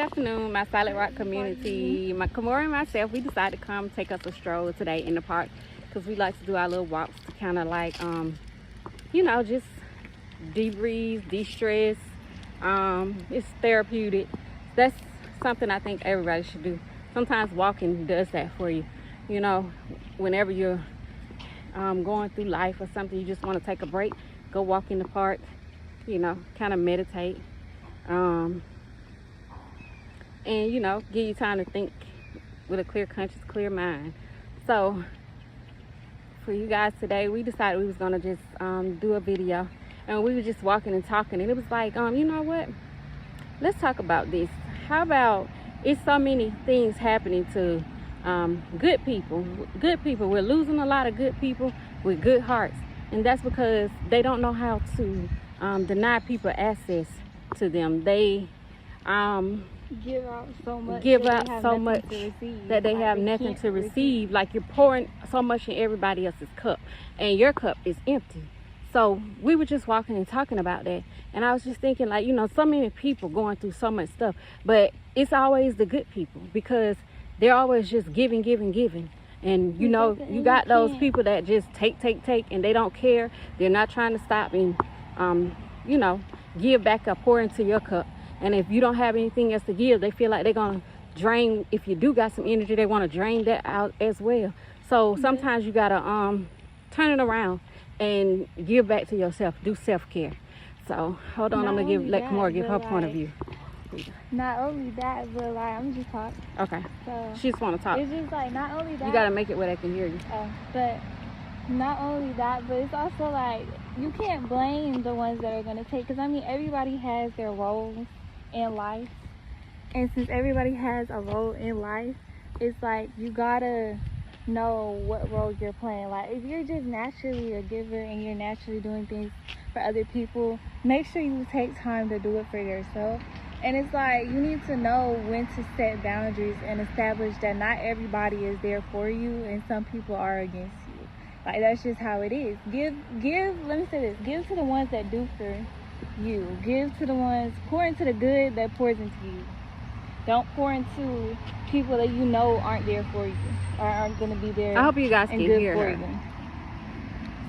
afternoon, my Solid Rock community. My Kamora and myself, we decided to come take us a stroll today in the park because we like to do our little walks to kind of like, just debrief, de-stress. It's therapeutic. That's something I think everybody should do. Sometimes walking does that for you. You know, whenever you're going through life or something, you just want to take a break, go walk in the park, kind of meditate. And give you time to think with a clear conscience, clear mind. So for you guys today, we decided we was gonna just do a video, and we were just walking and talking, and it was like, you know what, let's talk about this. How about, it's so many things happening to good people. We're losing a lot of good people with good hearts, and that's because they don't know how to deny people access to them. They give out so much that they have nothing to receive. Like, you're pouring so much in everybody else's cup and your cup is empty. So we were just walking and talking about that, and I was just thinking, like, so many people going through so much stuff, but it's always the good people, because they're always just giving. And you got those people that just take, and they don't care. They're not trying to stop and give back or pour into your cup. And if you don't have anything else to give, they feel like they're gonna drain. If you do got some energy, they want to drain that out as well. So sometimes you gotta turn it around and give back to yourself. Do self-care. So hold on, I'm gonna let Kamora give her point of view. Not only that, but like, I'm just talking. Okay. So she just want to talk. It's just like, not only that, you gotta make it where they can hear you. But not only that, but it's also like, you can't blame the ones that are gonna take, because I mean, everybody has their roles in life, and since everybody has a role in life, it's like you gotta know what role you're playing. Like, if you're just naturally a giver and you're naturally doing things for other people, make sure you take time to do it for yourself. And it's like, you need to know when to set boundaries and establish that not everybody is there for you and some people are against you. Like, that's just how it is. Give, let me say this, give to the ones that do for you. Give to the ones, pour into the good that pours into you. Don't pour into people that you know aren't there for you or aren't going to be there. I hope you guys can hear her. You.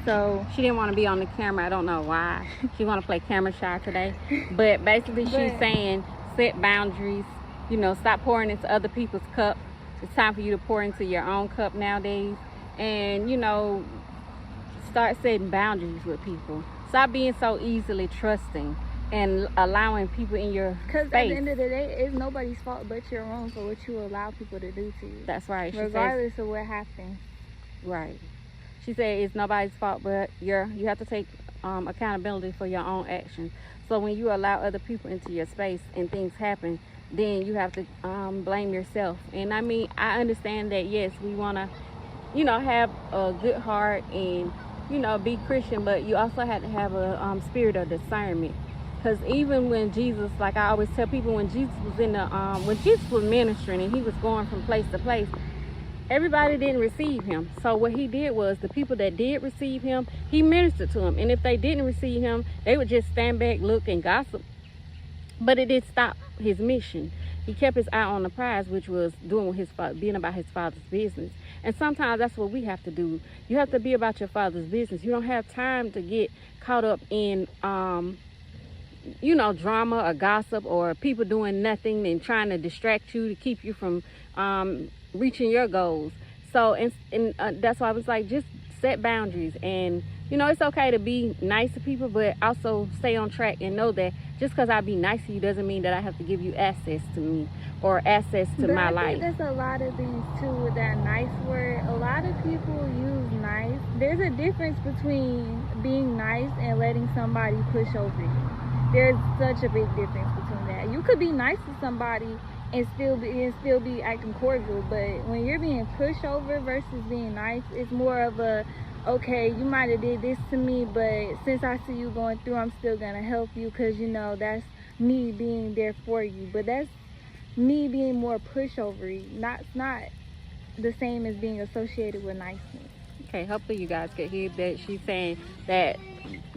So she didn't want to be on the camera. I don't know why. She want to play camera shy today. But basically she's saying, set boundaries. Stop pouring into other people's cup. It's time for you to pour into your own cup nowadays. And start setting boundaries with people. Stop being so easily trusting and allowing people in your space. Because at the end of the day, it's nobody's fault but your own for what you allow people to do to you. That's right. Regardless of what happens. Right. She said it's nobody's fault but you have to take accountability for your own actions. So when you allow other people into your space and things happen, then you have to blame yourself. And I mean, I understand that, yes, we want to, have a good heart and be Christian, but you also have to have a spirit of discernment. Because even when Jesus, like I always tell people, when Jesus was when Jesus was ministering and he was going from place to place, everybody didn't receive him. So what he did was, the people that did receive him, he ministered to them. And if they didn't receive him, they would just stand back, look, and gossip. But it did stop his mission. He kept his eye on the prize, which was being about his Father's business. And sometimes that's what we have to do. You have to be about your Father's business. You don't have time to get caught up in, drama or gossip or people doing nothing and trying to distract you to keep you from reaching your goals. So, and that's why I was like, just set boundaries. And, it's okay to be nice to people, but also stay on track and know that just because I be nice to you doesn't mean that I have to give you access to me or access to my life. There's a lot of things too with that nice word. A lot of people use nice. There's a difference between being nice and letting somebody push over you. There's such a big difference between that. You could be nice to somebody and still be acting cordial, but when you're being pushed over versus being nice, it's more of a, okay, you might have did this to me, but since I see you going through, I'm still gonna help you, because that's me being there for you. But that's me being more pushover-y, not the same as being associated with niceness. Okay, hopefully you guys could hear that she's saying that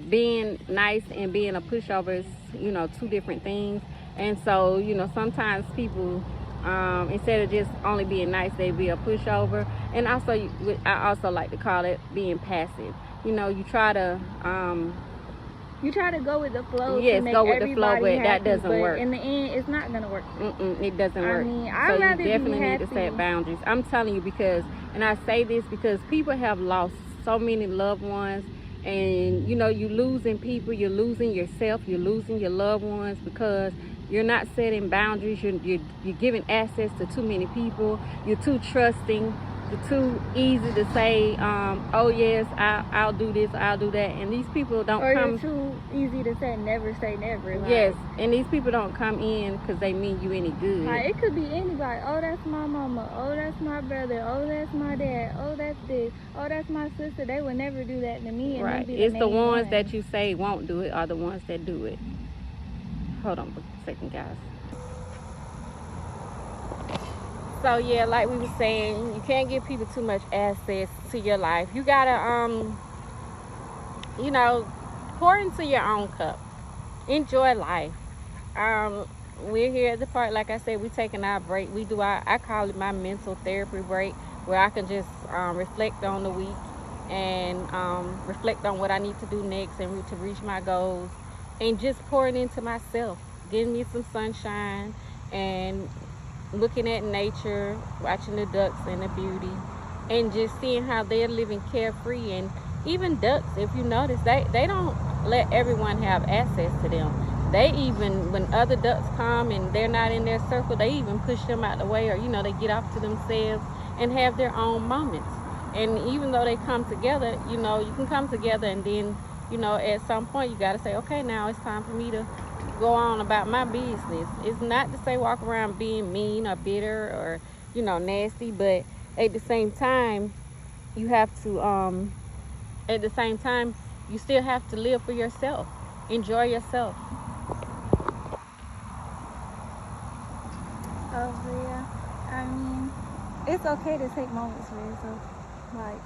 being nice and being a pushover is, two different things. And so, you know, sometimes people, instead of just only being nice, they be a pushover. And also, I also like to call it being passive. You know, you try to, you try to go with the flow. yes, to make go with the flow, everybody but that happy, doesn't but work. in the end, it's not gonna work. It doesn't work. I mean, so I'd rather you definitely be need to happy. set boundaries. I'm telling you, because, and I say this because people have lost so many loved ones, and you know, you're losing people, you're losing yourself, you're losing your loved ones because you're not setting boundaries. You're giving access to too many people. You're too trusting. You're too easy to say, oh yes, I'll do this, I'll do that, and these people don't Or come. you're too easy to say never. Like, Yes, and these people don't come in because they mean you any good. like, it could be anybody. Oh, that's my mama. Oh, that's my brother. Oh, that's my dad. Oh, that's this. Oh, that's my sister. They would never do that to me. And Right. Be It's the main ones one. that you say won't do it are the ones that do it. Hold on a second, guys. So yeah, like we were saying, you can't give people too much access to your life. You gotta you know, pour into your own cup. Enjoy life. We're here at the park, like I said, we're taking our break. We do I call it my mental therapy break, where I can just reflect on the week and reflect on what I need to do next and to reach my goals, and just pouring into myself, getting me some sunshine and looking at nature, watching the ducks and the beauty, and just seeing how they're living carefree. And even ducks, if you notice, they don't let everyone have access to them. They even, when other ducks come and they're not in their circle, they even push them out the way, or you know, they get off to themselves and have their own moments. And even though they come together, you know, you can come together, and then, you know, at some point you got to say, okay, now it's time for me to go on about my business. It's not to say walk around being mean or bitter or, you know, nasty, but at the same time, you have to at the same time, you still have to live for yourself. Enjoy yourself. Oh, yeah. I mean, it's okay to take moments for yourself. Like,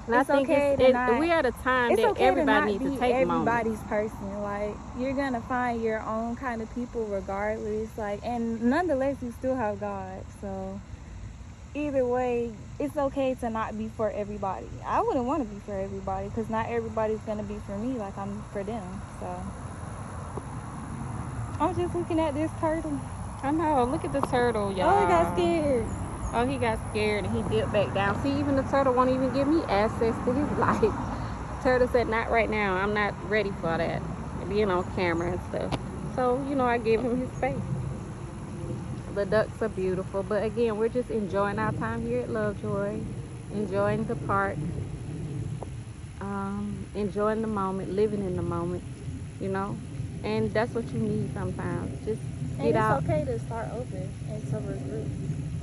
And it's I think okay to not, we're at a time it's that okay to everybody not needs be to take everybody's moments. person. Like, you're gonna find your own kind of people regardless. Like, and nonetheless, you still have God. So either way, it's okay to not be for everybody. I wouldn't want to be for everybody, because not everybody's gonna be for me like I'm for them. So I'm just looking at this turtle. I know. Look at the turtle, y'all. Oh, he got scared. Oh, he got scared and he dipped back down. See, even the turtle won't even give me access to his life. Turtle said, not right now. I'm not ready for that. Being on camera and stuff. So, you know, I gave him his space. The ducks are beautiful. But again, we're just enjoying our time here at Lovejoy. Enjoying the park. Enjoying the moment. Living in the moment. You know. And that's what you need sometimes. Just And get out. it's okay to start over and to regroup.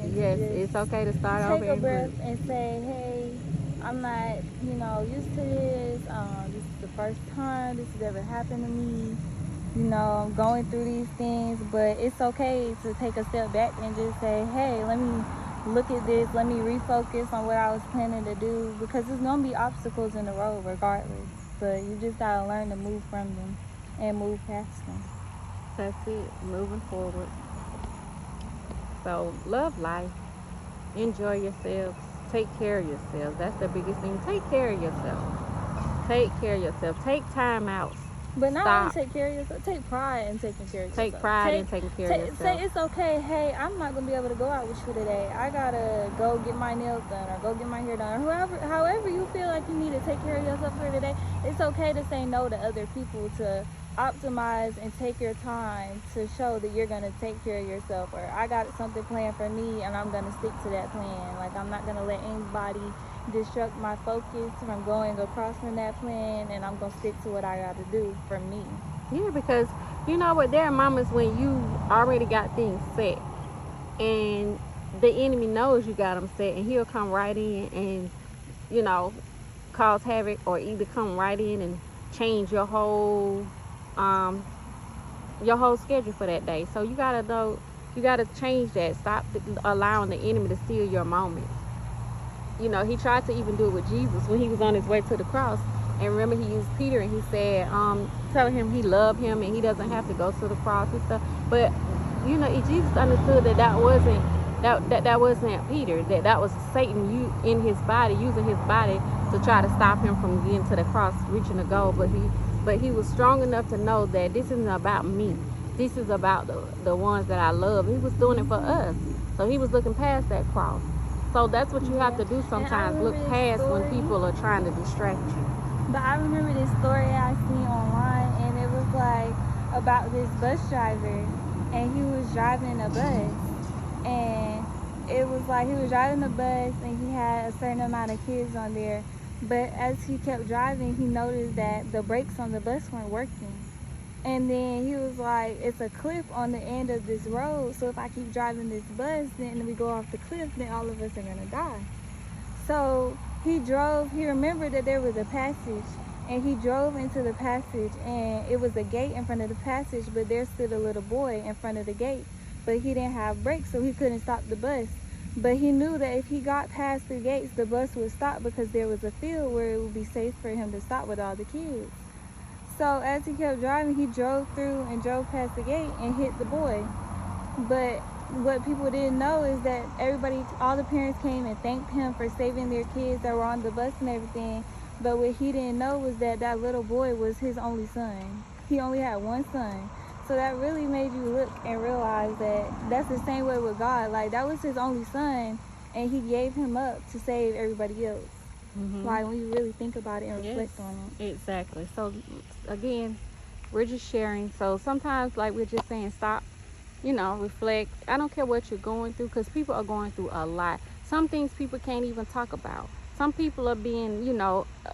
And Yes, to just it's okay to start over. take a and breath regroup. and say, hey, I'm not, you know, used to this. This is the first time this has ever happened to me. You know, I'm going through these things, but it's okay to take a step back and just say, hey, let me look at this. Let me refocus on what I was planning to do, because there's going to be obstacles in the road regardless. But you just got to learn to move from them and move past them. That's it. Moving forward. So, love life. Enjoy yourselves. Take care of yourselves. That's the biggest thing. Take care of yourself. Take care of yourself. Take time out. But not Stop. only take care of yourself, take pride in taking care of yourself. Take pride in taking care of yourself. Say it's okay, hey, I'm not going to be able to go out with you today. I got to go get my nails done or go get my hair done. Or however you feel like you need to take care of yourself for today, it's okay to say no to other people, to optimize and take your time to show that you're going to take care of yourself. Or I got something planned for me and I'm going to stick to that plan. Like, I'm not going to let anybody disrupt my focus from going across from that plan, and I'm going to stick to what I got to do for me. Yeah, because you know what? There are moments when you already got things set and the enemy knows you got them set, and he'll come right in and, you know, cause havoc, or either come right in and change your whole schedule for that day. So you gotta know, you gotta change that. Stop allowing the enemy to steal your moments. You know, he tried to even do it with Jesus when he was on his way to the cross, And remember, he used Peter, and he said, telling him he loved him and he doesn't have to go to the cross and stuff. But you know, Jesus understood that that wasn't Peter. That was Satan in his body, using his body to try to stop him from getting to the cross, reaching the goal. But he was strong enough to know that this isn't about me. This is about the ones that I love. He was doing it for us. So he was looking past that cross. So that's what you have to do sometimes. Look past when people are trying to distract you. But I remember this story I seen online, and it was like about this bus driver, and he was driving a bus, and it was like he was driving a bus, and he had a certain amount of kids on there. But as he kept driving, he noticed that the brakes on the bus weren't working. And then he was like, it's a cliff on the end of this road, so if I keep driving this bus, then we go off the cliff, then all of us are gonna die. So he remembered that there was a passage, and he drove into the passage, and it was a gate in front of the passage, but there stood a little boy in front of the gate, but he didn't have brakes, so he couldn't stop the bus. But he knew that if he got past the gates, the bus would stop because there was a field where it would be safe for him to stop with all the kids. So as he kept driving, he drove through and drove past the gate and hit the boy. But what people didn't know is that all the parents came and thanked him for saving their kids that were on the bus and everything. But what he didn't know was that that little boy was his only son. He only had one son. So that really made you look and realize that that's the same way with God. Like, that was his only son, and he gave him up to save everybody else. Mm-hmm. Like, when you really think about it and reflect on it. Exactly. So again, we're just sharing. So sometimes, like we're just saying, stop, reflect. I don't care what you're going through, because people are going through a lot. Some things people can't even talk about. Some people are being,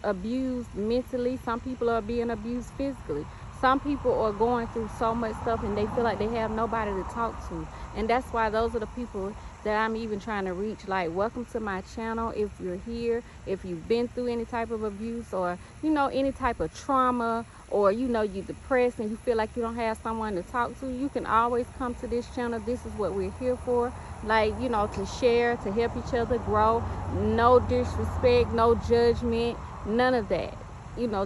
abused mentally. Some people are being abused physically. Some people are going through so much stuff, and they feel like they have nobody to talk to. And that's why those are the people that I'm even trying to reach. Like, welcome to my channel. If you're here, if you've been through any type of abuse, or any type of trauma, or you're depressed and you feel like you don't have someone to talk to, you can always come to this channel. This is what we're here for. Like, to share, to help each other grow. No disrespect, no judgment, none of that.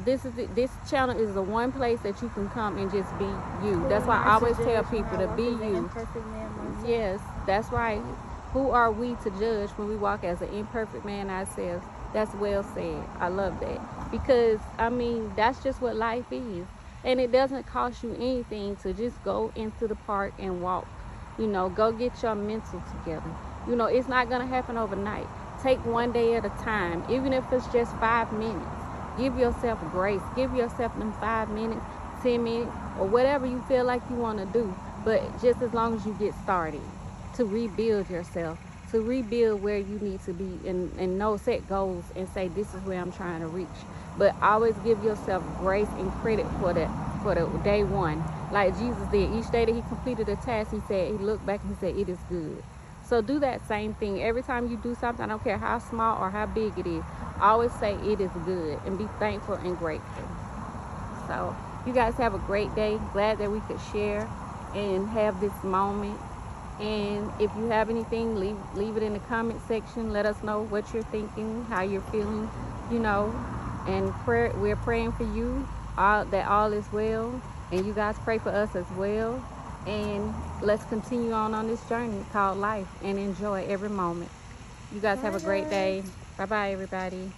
This channel is the one place that you can come and just be you. That's why I always tell people to be you. Yes, that's right. Who are we to judge when we walk as an imperfect man ourselves? That's well said. I love that. Because, that's just what life is. And it doesn't cost you anything to just go into the park and walk. Go get your mental together. It's not going to happen overnight. Take one day at a time, even if it's just 5 minutes. Give yourself grace. Give yourself them 5 minutes, 10 minutes, or whatever you feel like you want to do. But just as long as you get started to rebuild yourself, to rebuild where you need to be, and set goals and say, this is where I'm trying to reach. But always give yourself grace and credit for the day one. Like Jesus did. Each day that he completed a task, he looked back and he said, it is good. So do that same thing. Every time you do something, I don't care how small or how big it is, always say it is good and be thankful and grateful. So you guys have a great day. Glad that we could share and have this moment. And if you have anything, leave it in the comment section. Let us know what you're thinking, how you're feeling, and we're praying for you, that all is well. And you guys pray for us as well. And let's continue on this journey called life and enjoy every moment. You guys have a great day. Bye-bye, everybody.